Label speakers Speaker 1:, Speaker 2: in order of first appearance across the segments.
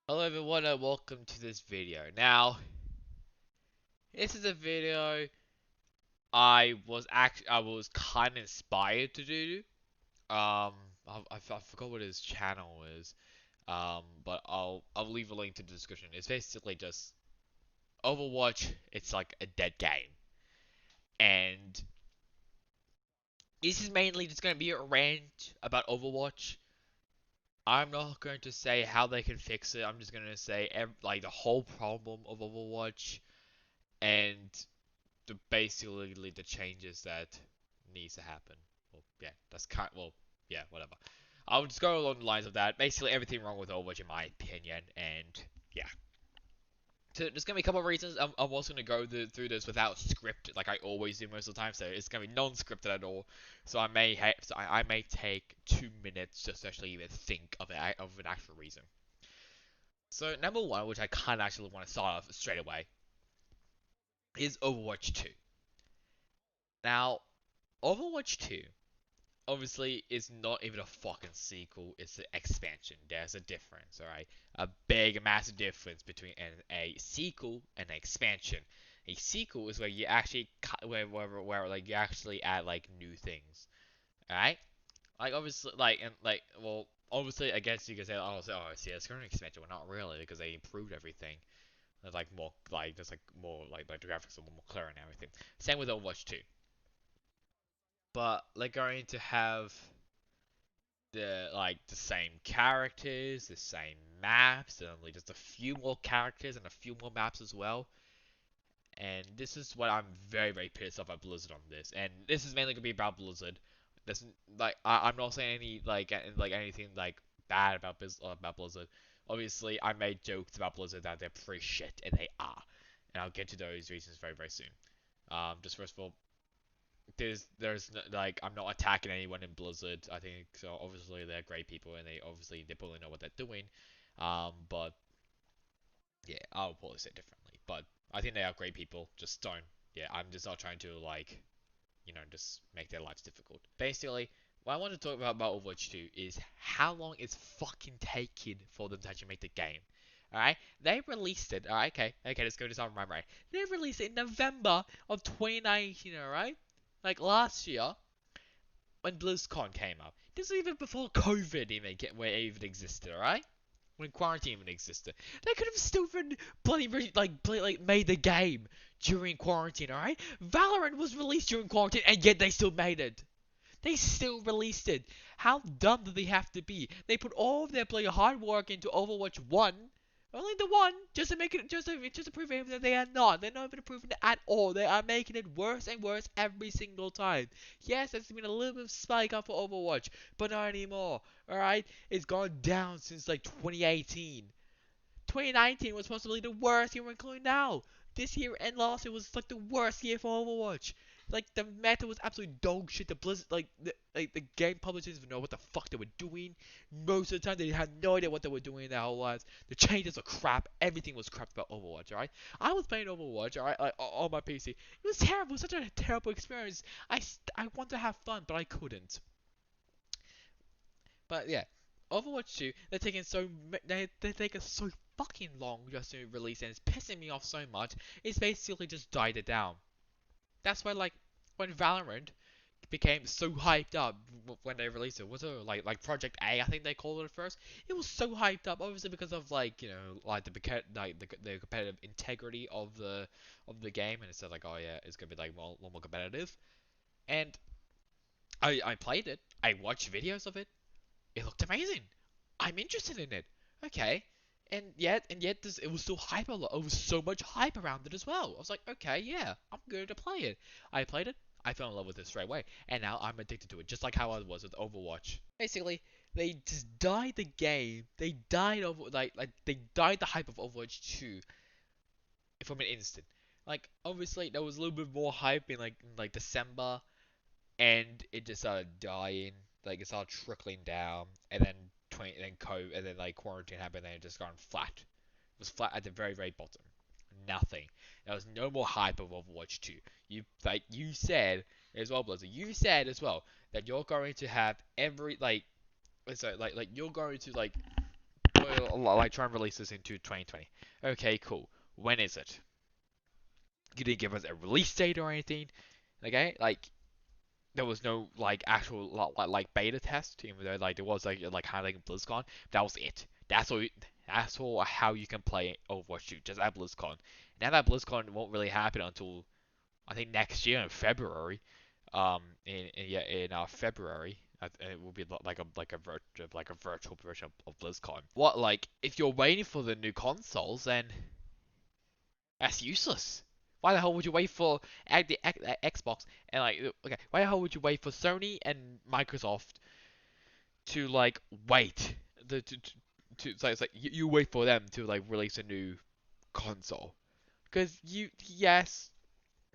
Speaker 1: Hello everyone and welcome to this video. Now, this is a video I was kind of inspired to do. Um, I forgot what his channel is. But I'll leave a link to the description. It's basically just Overwatch. It's like a dead game, and this is mainly just gonna be a rant about Overwatch. I'm not going to say how they can fix it. I'm just gonna say like the whole problem of Overwatch and basically the changes that needs to happen. Well, yeah, that's kind. Well, yeah, whatever. I'll just go along the lines of that. Basically, everything wrong with Overwatch, in my opinion, and yeah. So there's gonna be a couple of reasons. I'm also gonna go through this without script, like I always do most of the time. So it's gonna be non-scripted at all. So I may take 2 minutes just to actually even think of an actual reason. So number one, which I kind of actually want to start off straight away, is Overwatch 2. Now, Overwatch 2 obviously it's not even a fucking sequel, it's an expansion. There's a difference, alright? A big, massive difference between a sequel and an expansion. A sequel is where you actually where like you actually add like new things, alright? Like obviously, well, obviously, I guess you could say, oh, see, it's current expansion. Well, not really, because they improved everything. There's like more, like there's like more, like the graphics are more clear and everything. Same with Overwatch 2, but they're going to have the same characters, the same maps, and only just a few more characters and a few more maps as well. And this is what I'm very pissed off at Blizzard on this. And this is mainly gonna be about Blizzard. This like I'm not saying any like anything like bad about Blizzard. Obviously, I made jokes about Blizzard that they're pretty shit, and they are. And I'll get to those reasons very soon. Just first of all, like I'm not attacking anyone in Blizzard. I think so. Obviously they're great people and they probably know what they're doing. But yeah, I'll probably say it differently. But I think they are great people. Just don't. Yeah, I'm just not trying to like just make their lives difficult. Basically, what I want to talk about Overwatch 2 is how long it's fucking taking for them to actually make the game. Alright? They released it. Alright, okay, let's go to some right. They released it in November of 2019, alright? Like last year, when BlizzCon came up. This is even before COVID even existed, alright? When quarantine even existed. They could have still been bloody made the game during quarantine, alright? Valorant was released during quarantine and yet they still made it. They still released it. How dumb do they have to be? They put all of their bloody hard work into Overwatch 1. Only the one, just to make it, just to prove that they are not. They're not even improving it at all. They are making it worse and worse every single time. Yes, there's been a little bit of spike up for Overwatch, but not anymore. Alright? It's gone down since like 2018. 2019 was possibly the worst year, including now. This year and last year was like the worst year for Overwatch. Like the meta was absolute dog shit. The Blizzard, the game publishers didn't know what the fuck they were doing. Most of the time, they had no idea what they were doing in their whole lives. The changes were crap. Everything was crap about Overwatch. Alright, I was playing Overwatch. Alright, like, on my PC. It was terrible. Such a terrible experience. I want to have fun, but I couldn't. But yeah, Overwatch 2, they're taking so fucking long just to release, and it's pissing me off so much. It's basically just died it down. That's why like when Valorant became so hyped up when they released it, was it like Project A? I think they called it at first. It was so hyped up, obviously because of like like the competitive integrity of the game, and it said like, oh yeah, it's gonna be like more competitive. And I played it. I watched videos of it. It looked amazing. I'm interested in it. Okay. And yet it was still hype a lot. It was so much hype around it as well. I was like, okay, yeah, I'm going to play it. I played it. I fell in love with it straight away, and now I'm addicted to it, just like how I was with Overwatch. Basically, they just died the game. They died over like they died the hype of Overwatch 2 from an instant. Like obviously there was a little bit more hype in like December, and it just started dying. Like it started trickling down, and then and then like quarantine happened, and it just gone flat. It was flat at the very bottom. Nothing. There was no more hype of Overwatch 2. You said as well, Blizzard. You said as well that you're going to have every like so like you're going to like like try and release this into 2020. Okay, cool. When is it? You didn't give us a release date or anything. Okay, like there was no like actual like beta test, even though like there was like handling BlizzCon. That was it. That's all how you can play Overwatch 2, just at BlizzCon. Now that BlizzCon won't really happen until I think next year in February. In February, it will be like a virtual version of BlizzCon. What like if you're waiting for the new consoles, then that's useless. Why the hell would you wait for the Xbox and like okay? Why the hell would you wait for Sony and Microsoft to like wait it's like you wait for them to like release a new console because yes,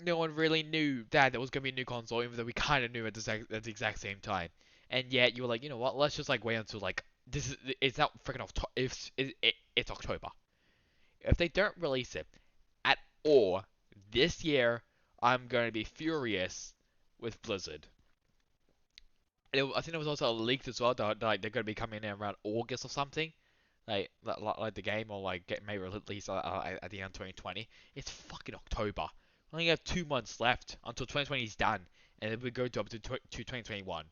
Speaker 1: no one really knew that there was gonna be a new console, even though we kind of knew at the exact same time. And yet you were like, you know what? Let's just like wait until like this is it's not freaking October. It's October. If they don't release it at all this year, I'm going to be furious with Blizzard. I think there was also a leak as well that like they're going to be coming in around August or something, like the game or like get maybe released at the end of 2020. It's fucking October. We only have 2 months left until 2020 is done, and then we go to up to 2021.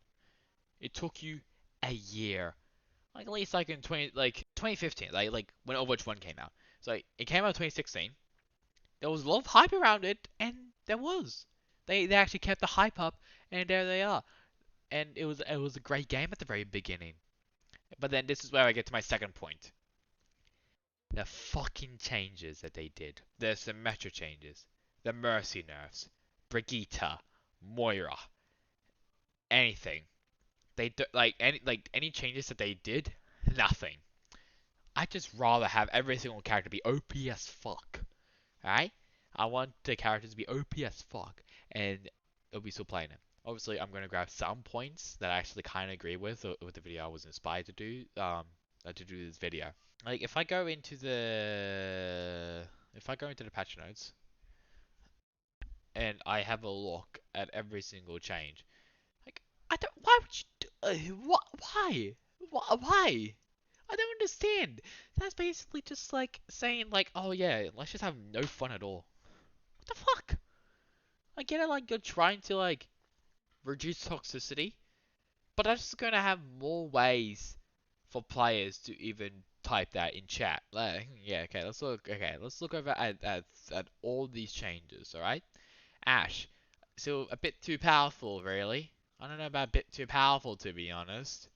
Speaker 1: It took you a year, like at least like in 2015, like when Overwatch 1 came out. So like, it came out in 2016. There was a lot of hype around it, and there was. They actually kept the hype up, and there they are. And it was a great game at the very beginning. But then this is where I get to my second point. The fucking changes that they did. The Symmetra changes. The Mercy nerfs. Brigitte. Moira. Anything. They do, any changes that they did, nothing. I just rather have every single character be OP as fuck. Alright? I want the characters to be OP as fuck, and it'll be still playing them. Obviously, I'm gonna grab some points that I actually kind of agree with the video I was inspired to do this video. Like, if I go into the patch notes, and I have a look at every single change, like, I don't, why would you do, what, why? I don't understand. That's basically just like saying like, oh yeah, let's just have no fun at all. What the fuck? I get it, like you're trying to like reduce toxicity, but that's just gonna have more ways for players to even type that in chat. Like, yeah, okay, let's look. Okay, let's look over at all these changes. All right, Ash, so a bit too powerful, really. I don't know about a bit too powerful, to be honest.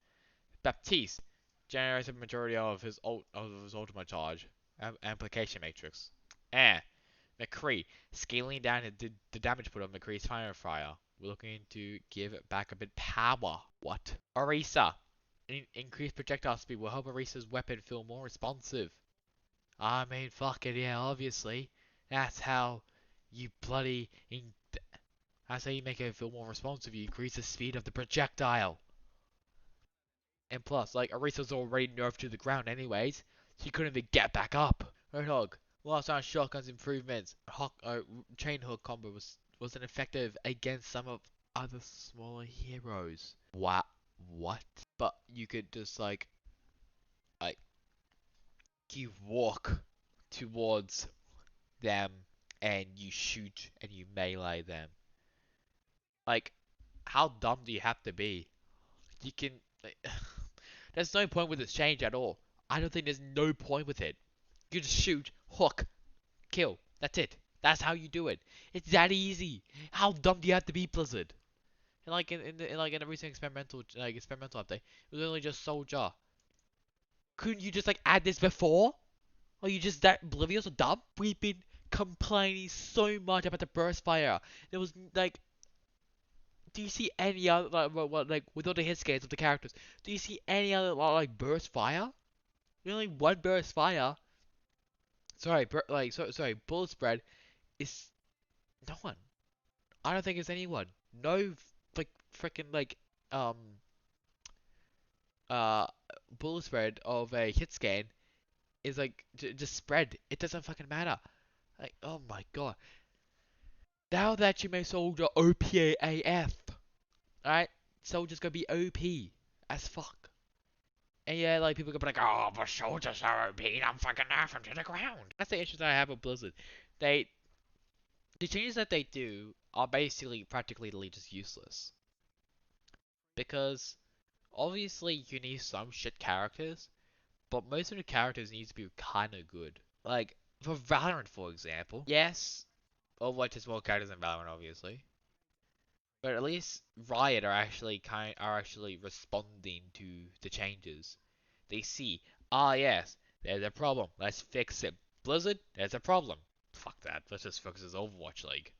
Speaker 1: Baptiste generated the majority of his ultimate charge. Amplification matrix. Eh. McCree, scaling down the damage put on McCree's fire. We're looking to give it back a bit power. What? Orisa, increased projectile speed will help Orisa's weapon feel more responsive. I mean, fuck it, yeah, obviously. That's how you bloody... That's how you make it feel more responsive. You increase the speed of the projectile. And plus, like, Orisa's already nerfed to the ground anyways. She couldn't even get back up. Roadhog, last time shotgun's improvements. Chain hook combo wasn't effective against some of other smaller heroes. What? But you could just like you walk towards them and you shoot and you melee them. Like, how dumb do you have to be? You can like, there's no point with this change at all. I don't think there's no point with it. You just shoot, hook, kill. That's it. That's how you do it. It's that easy. How dumb do you have to be, Blizzard? And like in a recent experimental update, it was only just Soldier. Couldn't you just like add this before? Are you just that oblivious or dumb? We've been complaining so much about the burst fire. There was like, do you see any other like with all the hit scans of the characters? Do you see any other like burst fire? There's only one burst fire. Sorry, bullet spread is no one. I don't think it's anyone. No, like freaking um uh bullet spread of a hit scan is like just spread. It doesn't fucking matter. Like, oh my god. Now that you made Soldier OP AF, alright? Soldier's gonna be OP as fuck. And yeah, like people could be like, "Oh, the soldiers are OP, I'm fucking knife them to the ground." That's the issue that I have with Blizzard. They the changes that they do are basically practically just useless because obviously you need some shit characters, but most of the characters need to be kind of good. Like for Valorant, for example, yes, Overwatch has more characters than Valorant, obviously, but at least Riot are actually responding to the changes. They see, ah yes, there's a problem. Let's fix it. Blizzard, there's a problem. Fuck that. Let's just focus this Overwatch League.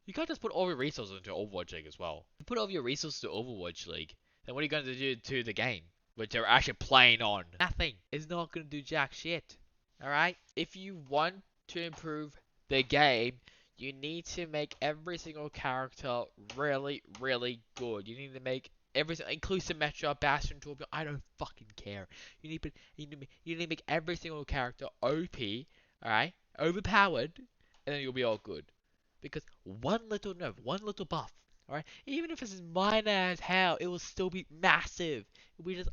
Speaker 1: You can't just put all your resources into Overwatch League as well. If you put all your resources to Overwatch League, then what are you going to do to the game? Which they're actually playing on? Nothing. It's not going to do jack shit. Alright? If you want to improve the game, you need to make every single character really, really good. You need to make everything, include Symmetra, Bastion, Torbjorn, I don't fucking care. You need to make every single character OP, alright? Overpowered, and then you'll be all good. Because one little nerf, one little buff, alright? Even if it's minor as hell, it will still be massive. It'll be just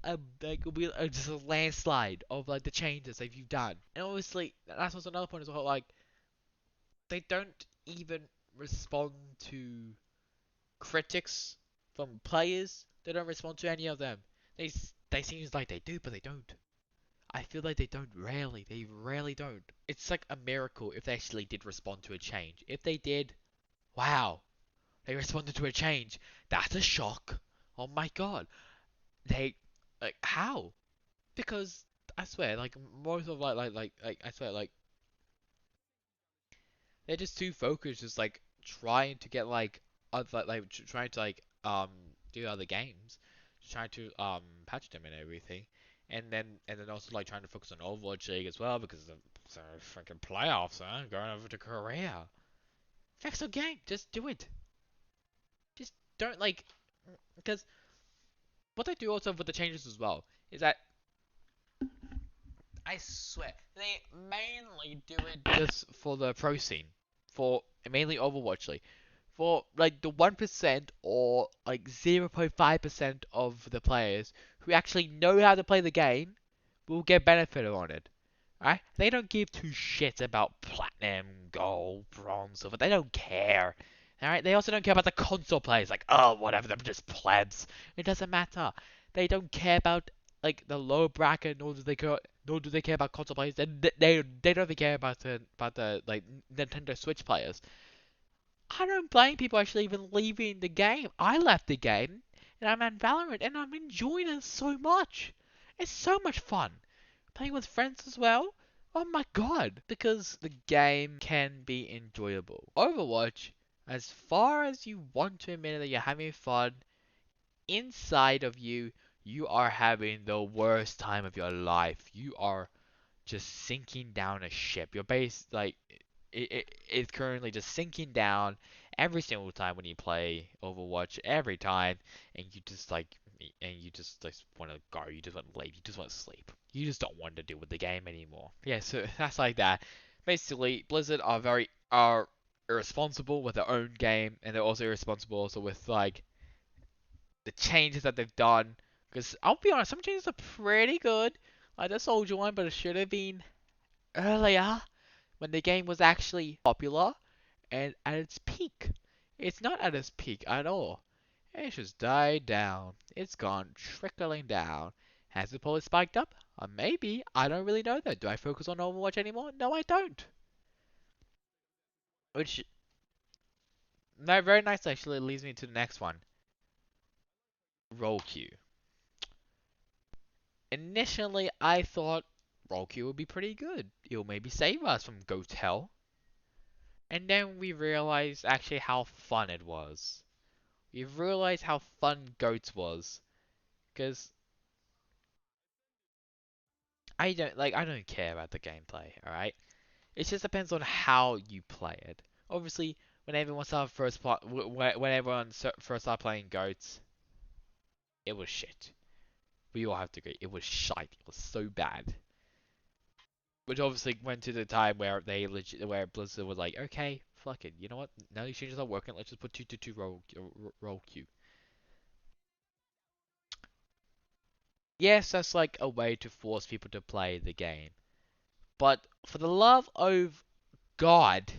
Speaker 1: just a landslide of like the changes that you've done. And obviously, that's also another point as well. Like they don't even respond to critics from players. They don't respond to any of them. They seem like they do, but they don't. I feel like they don't rarely. They rarely don't. It's like a miracle if they actually did respond to a change. If they did, wow, they responded to a change. That's a shock. Oh my god. They like how? Because I swear, like most of like I swear, like they're just too focused, just like trying to get like other trying to like do other games, trying to patch them and everything, and then also like trying to focus on Overwatch League as well because the freaking playoffs, huh? Going over to Korea. Fix the game, just do it. Just don't like because what they do also with the changes as well is that I swear they mainly do it just for the pro scene, for mainly Overwatch League. For like the 1% or like 0.5% of the players who actually know how to play the game will get benefit on it. Right? They don't give two shits about platinum, gold, bronze, silver. They don't care. Alright? They also don't care about the console players. Like, oh, whatever, they're just plebs. It doesn't matter. They don't care about like the low bracket, nor do they care about console players. They don't even care about the like Nintendo Switch players. I don't blame people actually even leaving the game. I left the game and I'm on Valorant and I'm enjoying it so much. It's so much fun. Playing with friends as well. Oh my god. Because the game can be enjoyable. Overwatch, as far as you want to admit that you're having fun, inside of you, you are having the worst time of your life. You are just sinking down a ship. Your base, like, it's currently just sinking down every single time when you play Overwatch. Every time, and you just like want to go. You just want to leave. You just want to sleep. You just don't want to deal with the game anymore. Yeah, so that's like that. Basically, Blizzard are irresponsible with their own game, and they're also irresponsible also with like the changes that they've done. Because I'll be honest, some changes are pretty good. Like the Soldier one, but it should have been earlier when the game was actually popular and at its peak. It's not at its peak at all. It's just died down. It's gone trickling down. Has it probably spiked up? Maybe. I don't really know though. Do I focus on Overwatch anymore? No, I don't. Which, no, very nice actually leads me to the next one. Roll queue. Initially, I thought roll queue would be pretty good. It'll maybe save us from Ghost Hell. And then we realized actually how fun it was. We realized how fun Goats was. Because I don't care about the gameplay, alright? It just depends on how you play it. Obviously, when everyone first started playing Goats, it was shit. We all have to agree, it was shite. It was so bad. Which obviously went to the time where where Blizzard was like, okay, fuck it, you know what? Now these changes are working. Let's just put 2-2 roll queue. Yes, that's like a way to force people to play the game. But for the love of God,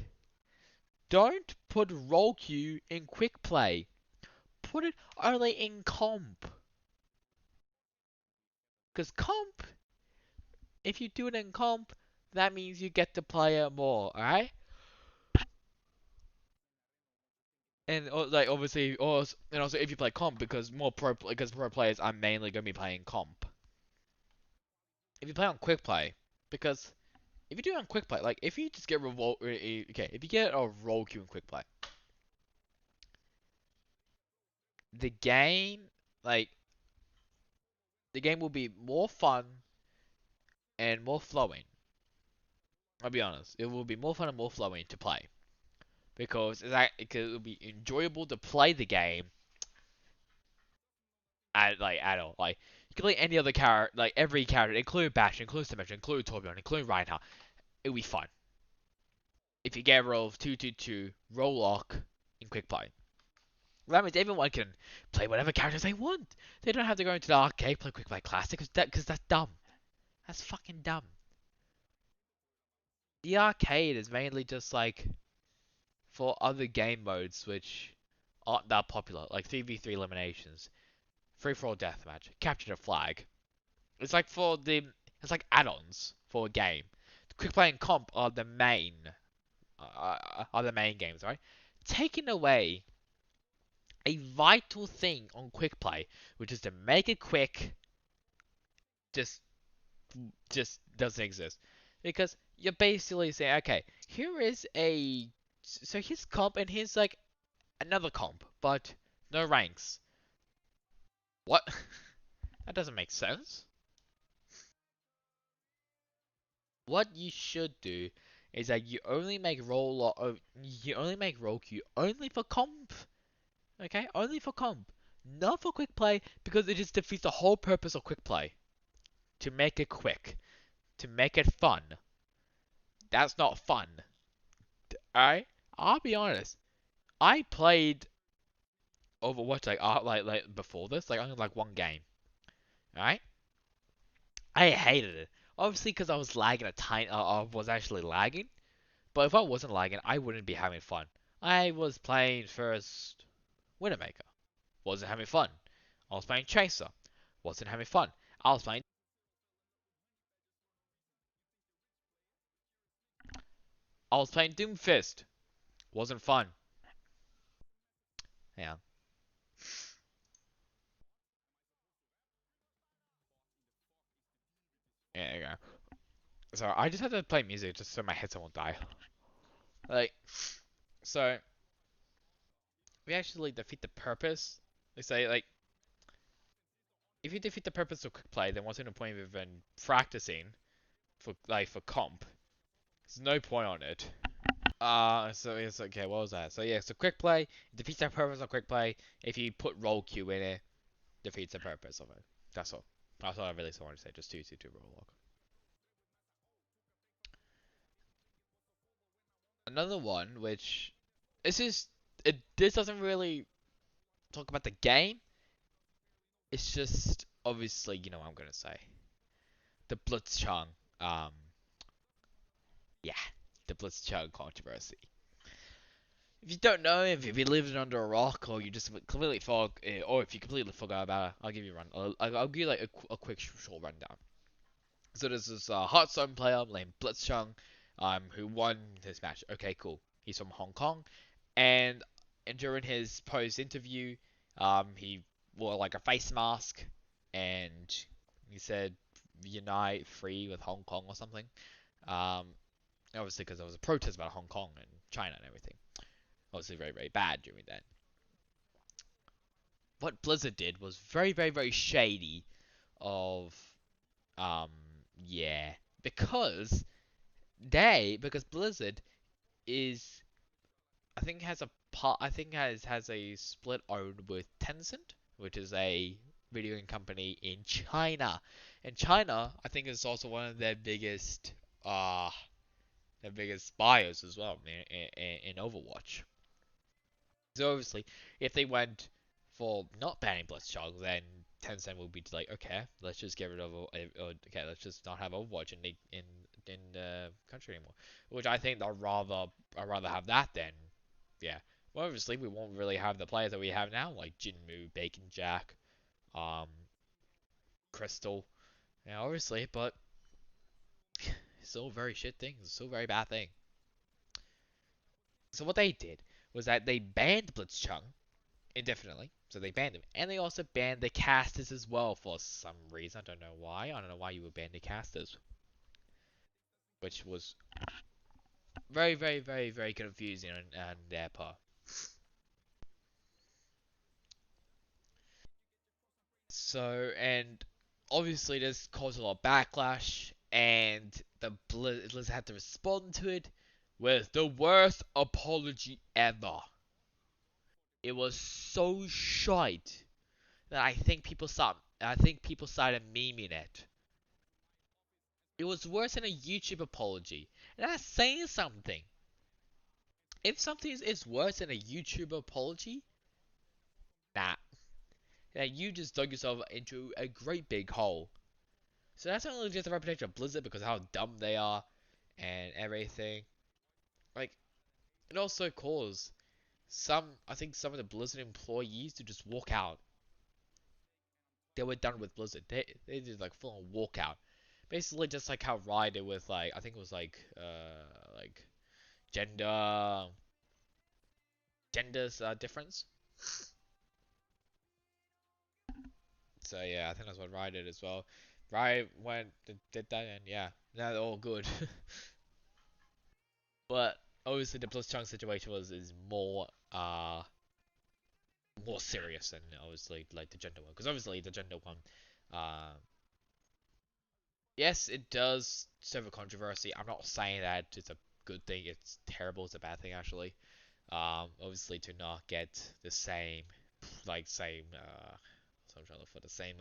Speaker 1: don't put role queue in quick play. Put it only in comp. Because comp, if you do it in comp, that means you get to play it more, alright? And like obviously, and also if you play comp, because pro players are mainly going to be playing comp. If you play on quick play, because if you do it on quick play, like if you just get okay, if you get a role queue in quick play, the game, like the game will be more fun and more flowing. I'll be honest, it will be more fun and more flowing to play because it will be enjoyable to play the game at all. Like you can play any other character, like every character, including Bash, including Symmetra, including Torbjorn, including Reinhardt. It'll be fun if you get a roll of 2-2-2 roll lock in quick play. That means everyone can play whatever characters they want. They don't have to go into the arcade play quick play classic because that's dumb. That's fucking dumb. The arcade is mainly just like for other game modes which aren't that popular, like 3v3 eliminations, free for all deathmatch, capture the flag. It's like it's like add-ons for a game. Quick play and comp are the main games, right? Taking away a vital thing on quick play, which is to make it quick, just just doesn't exist. Because you're basically saying, okay, here is a so here's comp and here's like another comp, but no ranks. What? That doesn't make sense. What you should do is that you only make role queue only for comp. Okay? Only for comp. Not for quick play because it just defeats the whole purpose of quick play. To make it quick. To make it fun. That's not fun. Alright? I'll be honest. I played Overwatch like before this, like only like one game. Alright? I hated it. Obviously because I was lagging a tiny I was actually lagging. But if I wasn't lagging, I wouldn't be having fun. I was playing first Widowmaker. Wasn't having fun. I was playing Chaser. Wasn't having fun. I was playing Doomfist. Wasn't fun. Yeah. Yeah, there you go. So I just had to play music just so my headset won't die. Like, so we actually defeat the purpose. They say like, if you defeat the purpose of quick play, then what's the point of even practicing for comp? There's no point on it. So it's okay. What was that? So yeah, so quick play defeats the purpose of quick play. If you put roll queue in it, defeats the purpose of it. That's all. That's all I really wanted to say. Just two roll lock. Another one, which this doesn't really talk about the game. It's just obviously you know what I'm gonna say. The Blitzchung, um, yeah, the Blitzchung controversy. If you don't know, if you've been living under a rock, or you just completely or if you completely forgot about it, I'll give you a run. I'll give you like a quick short rundown. So there's this Hearthstone player named Blitzchung, who won this match. Okay, cool. He's from Hong Kong, and during his post interview, he wore like a face mask, and he said "Unite free with Hong Kong" or something. Um, obviously because there was a protest about Hong Kong and China and everything. Obviously very very bad during that. What Blizzard did was very very very shady. Of um yeah, because because Blizzard is I think has a split owned with Tencent, which is a video game company in China. And China, I think, is also one of their biggest buyers as well in Overwatch. So obviously, if they went for not banning Blitzchung, then Tencent will be like, okay, let's just get rid of, okay, let's just not have Overwatch in the country anymore. Which I think I'd rather have that than, yeah. Well, obviously we won't really have the players that we have now, like Jinmu, Bacon Jack, um, Crystal, yeah, obviously, but it's still very shit things, it's still very bad thing. So what they did was that they banned Blitzchung indefinitely. So they banned him. And they also banned the casters as well for some reason. I don't know why. I don't know why you would ban the casters. Which was very, very, very, very confusing on their part. So, and obviously this caused a lot of backlash. And the Blizz had to respond to it with the worst apology ever. It was so shite that I think people started memeing it. It was worse than a YouTube apology. And that's saying something. If something is worse than a YouTube apology, nah. Yeah, you just dug yourself into a great big hole. So that's not only just the reputation of Blizzard because of how dumb they are and everything. Like, it also caused I think some of the Blizzard employees to just walk out. They were done with Blizzard. They did like full on walkout. Basically just like how Riot did with like, I think it was like gender genders difference. So yeah, I think that's what Riot did as well. Riot went did that, and yeah, now they're all good. But obviously the Blitzchung situation is more serious than obviously like the gender one, because obviously the gender one, uh, yes, it does serve a controversy. I'm not saying that it's a good thing. It's terrible. It's a bad thing actually. Obviously to not get the same so I'm trying to look for the same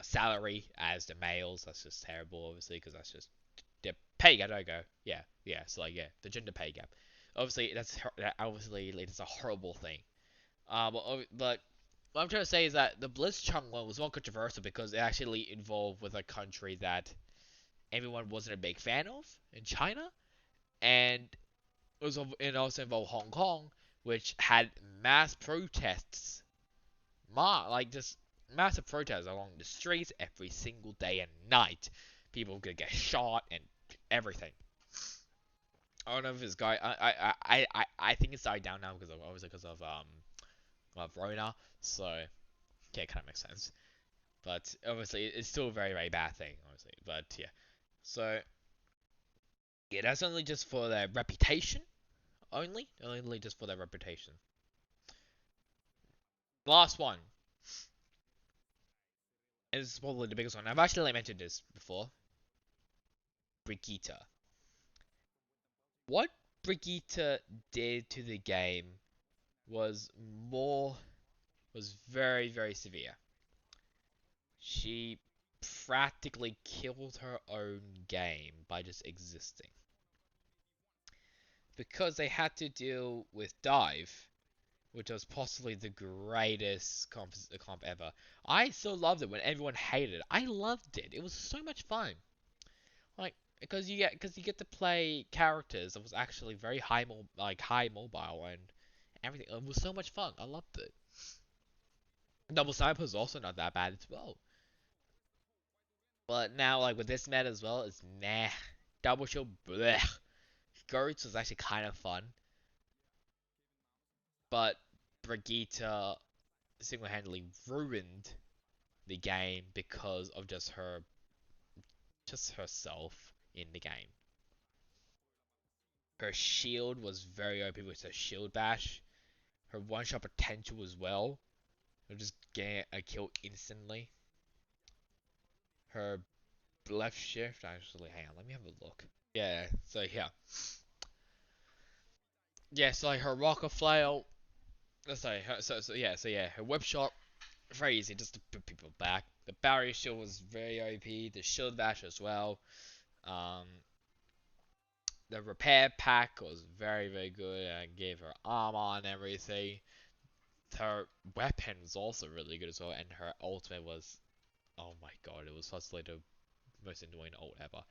Speaker 1: salary as the males. That's just terrible, obviously, because that's just the pay gap. I go, yeah, yeah. So like, yeah, the gender pay gap. Obviously, that obviously like, it's a horrible thing. But what I'm trying to say is that the Blitzchung one was more controversial because it actually involved with a country that everyone wasn't a big fan of in China, and it also involved Hong Kong, which had mass protests like just massive protests along the streets every single day and night. People could get shot and everything. I don't know if this guy. I think it's died down now because of obviously because of Rona. So yeah, it kind of makes sense. But obviously it's still a very very bad thing. Obviously, but yeah. So yeah, that's only just for their reputation. Only just for their reputation. Last one. And this is probably the biggest one. I've actually mentioned this before. Brigitte. What Brigitte did to the game was more was very very severe. She practically killed her own game by just existing because they had to deal with Dive, which was possibly the greatest comp ever. I still loved it when everyone hated it. I loved it. It was so much fun. Like because you get to play characters that was actually very high mobile and everything. It was so much fun. I loved it. Double Sniper was also not that bad as well. But now like with this meta as well, it's nah. Double Shield, blech. Goats was actually kind of fun, but Brigitte single-handedly ruined the game because of just herself in the game. Her shield was very OP with her shield bash. Her one-shot potential as well. Her just getting a kill instantly. Her left shift, actually, hang on, let me have a look. Yeah, so yeah. Yeah, so like her rocket flail, sorry, so yeah, her whip shot, very easy, just to put people back. The barrier shield was very OP, the shield bash as well. Um, the repair pack was very, very good and gave her armor and everything. her weapon was also really good as well, and her ultimate was, oh my god, it was possibly the most annoying ult ever.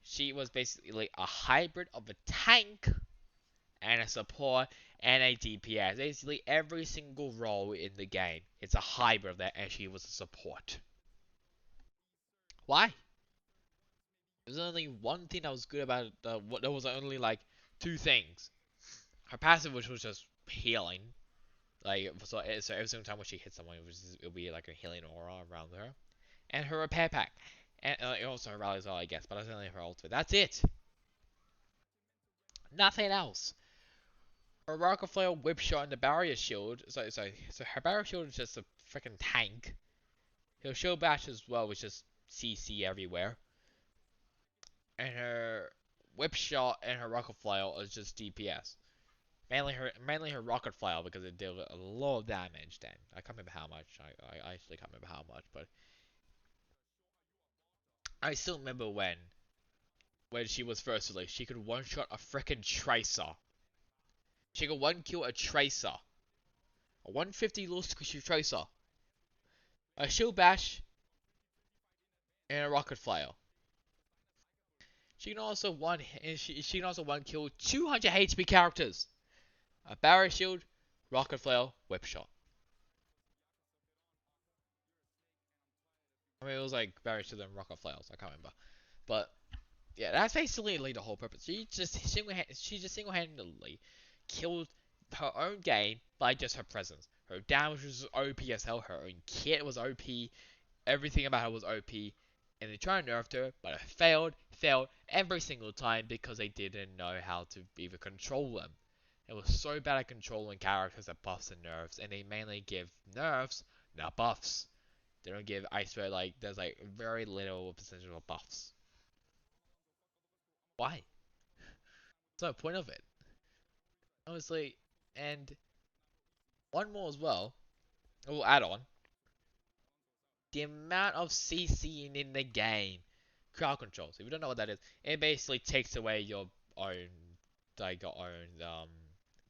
Speaker 1: She was basically a hybrid of a tank and a support and a DPS. Basically, every single role in the game, it's a hybrid of that, and she was a support. Why? There's only one thing that was good about it. There was only like two things. Her passive, which was just healing. Like, so every single time when she hits someone, it'll be like a healing aura around her. And her repair pack. And also her rally as well, I guess. But that's only her ultimate. That's it. Nothing else. Her rocket flare, whip shot, and the barrier shield. So her barrier shield is just a freaking tank. Her shield bash as well, which is CC everywhere. And her whip shot and her rocket flail is just DPS. Mainly her rocket flail because it did a lot of damage. Then I can't remember how much. I actually can't remember how much, but I still remember when she was first released, she could one shot a freaking tracer. She could one kill a tracer, a 150 little squishy tracer, a shield bash, and a rocket flail. She can also she can also one kill 200 HP characters. A barrier shield, rocket flail, whip shot. I mean, it was like barrier shield and rocket flails. I can't remember, but yeah, that's basically like the whole purpose. She just single-handedly killed her own game by just her presence. Her damage was OP as hell. Her own kit was OP. Everything about her was OP. And they tried to nerf her, but it failed every single time because they didn't know how to even control them. It was so bad at controlling characters that buffs and nerfs, and they mainly give nerfs, not buffs. They don't give, I swear, like, there's like very little percentage of buffs. Why? What's the point of it? Honestly, and one more as well, we'll add on, the amount of CCing in the game. Crowd control. So if you don't know what that is, it basically takes away your own, like your own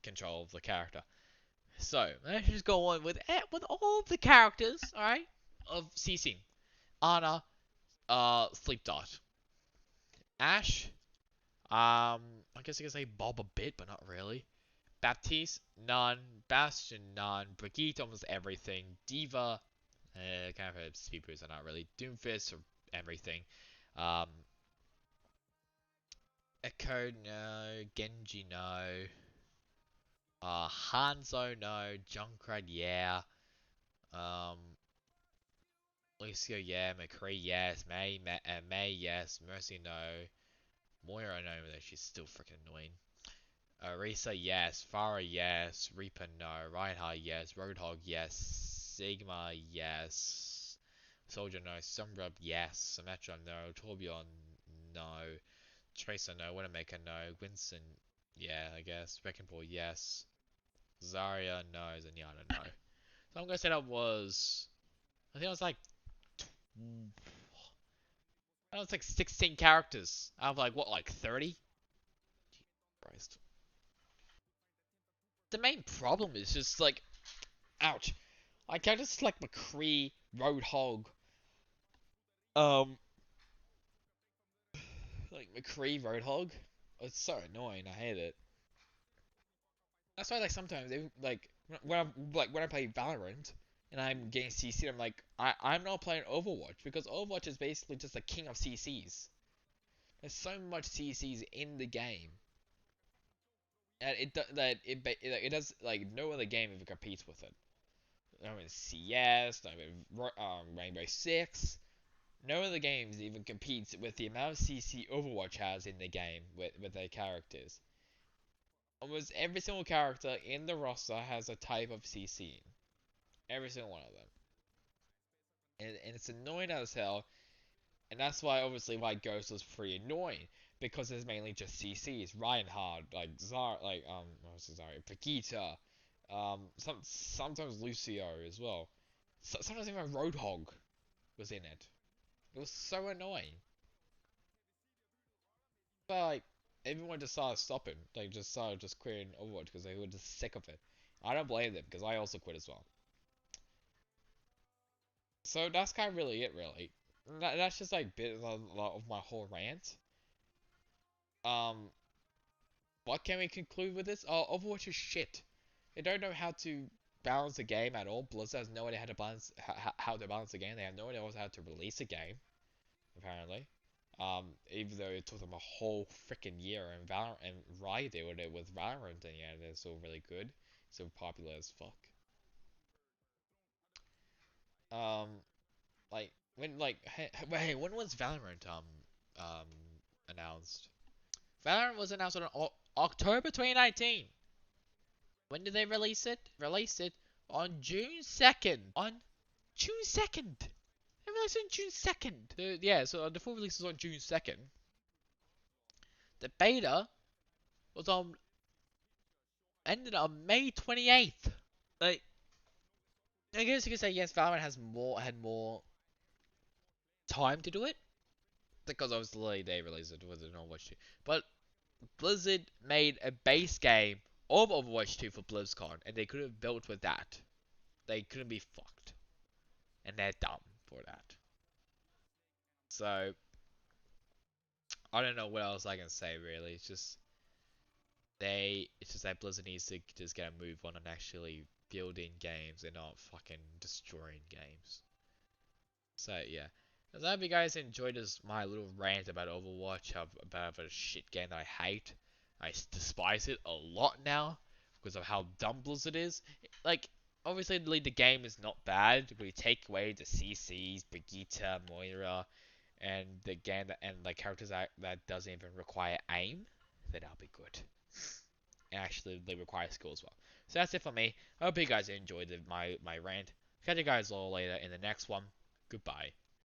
Speaker 1: control of the character. So let's just go on with all the characters, all right, of CCing. Ana, Sleep Dart, Ash, I guess I can say Bob a bit, but not really. Baptiste, none. Bastion, none. Brigitte, almost everything. Diva, kind of her speed boosts are not really. Doomfist, everything. Um, Echo, no. Genji, no. Hanzo, no. Junkrat, yeah. Um, Lucio, yeah. McCree, yes. May, yes. Mercy, no. Moira, no, but she's still freaking annoying. Risa, yes. Farah, yes. Reaper, no. Reinhardt, yes. Roadhog, yes. Sigma, yes. Soldier, no. Sunrub, yes. Symmetra, no. Torbjorn, no. Tracer, no. Widowmaker, no. Winston, yeah, I guess. Wrecking Ball, yes. Zarya, no. Zenyatta, no. So I'm gonna say that was, I think it was like, I was like 16 characters out of like, what, like 30? Christ. The main problem is just like, ouch. I can't just like McCree, Roadhog, um, like McCree, Roadhog. It's so annoying. I hate it. That's why like sometimes like when I play Valorant and I'm getting CC, I'm like I'm not playing Overwatch because Overwatch is basically just a king of CCs. There's so much CCs in the game, and it does like no other game ever competes with it. No in CS, no in Rainbow Six. No other games even competes with the amount of CC Overwatch has in the game with their characters. Almost every single character in the roster has a type of CC. Every single one of them. And it's annoying as hell. And that's why, obviously, why Ghost was pretty annoying. Because it's mainly just CCs. Reinhardt, like, what's his name? Brigitte. Sometimes Lucio as well. Sometimes even Roadhog was in it. It was so annoying. But, like, everyone just started stopping. They just started just quitting Overwatch because they were just sick of it. I don't blame them because I also quit as well. So that's kind of really it, really. That's just like bit of a lot of my whole rant. Um, what can we conclude with this? Oh, Overwatch is shit. They don't know how to balance the game at all. Blizzard has no idea how to balance how to balance the game. They have no idea also how to release a game, apparently. Even though it took them a whole freaking year, and Valorant and Riot did it with Valorant, and yeah, they're so really good, so popular as fuck. Um, hey, when was Valorant um announced? Valorant was announced on October 2019. When did they release it? Released it on June 2nd. On June 2nd. They released it on June 2nd. Yeah, so the full release was on June 2nd. The beta was on ended on May 28th. Like, I guess you could say yes, Valorant had more time to do it because obviously they released it with an Overwatch 2. But Blizzard made a base game of Overwatch 2 for BlizzCon, and they could have built with that. They couldn't be fucked, and they're dumb for that. So I don't know what else I can say really. It's just that Blizzard needs to just get a move on and actually building games and not fucking destroying games. So yeah. So I hope you guys enjoyed this my little rant about Overwatch, about a shit game that I hate. I despise it a lot now because of how dumb Blizzard is. Like, obviously the game is not bad, but you take away the CCs, Brigitte, Moira, and the game and the characters that doesn't even require aim, then that'll be good. And actually, they require skill as well. So that's it for me. I hope you guys enjoyed my rant. Catch you guys all later in the next one. Goodbye.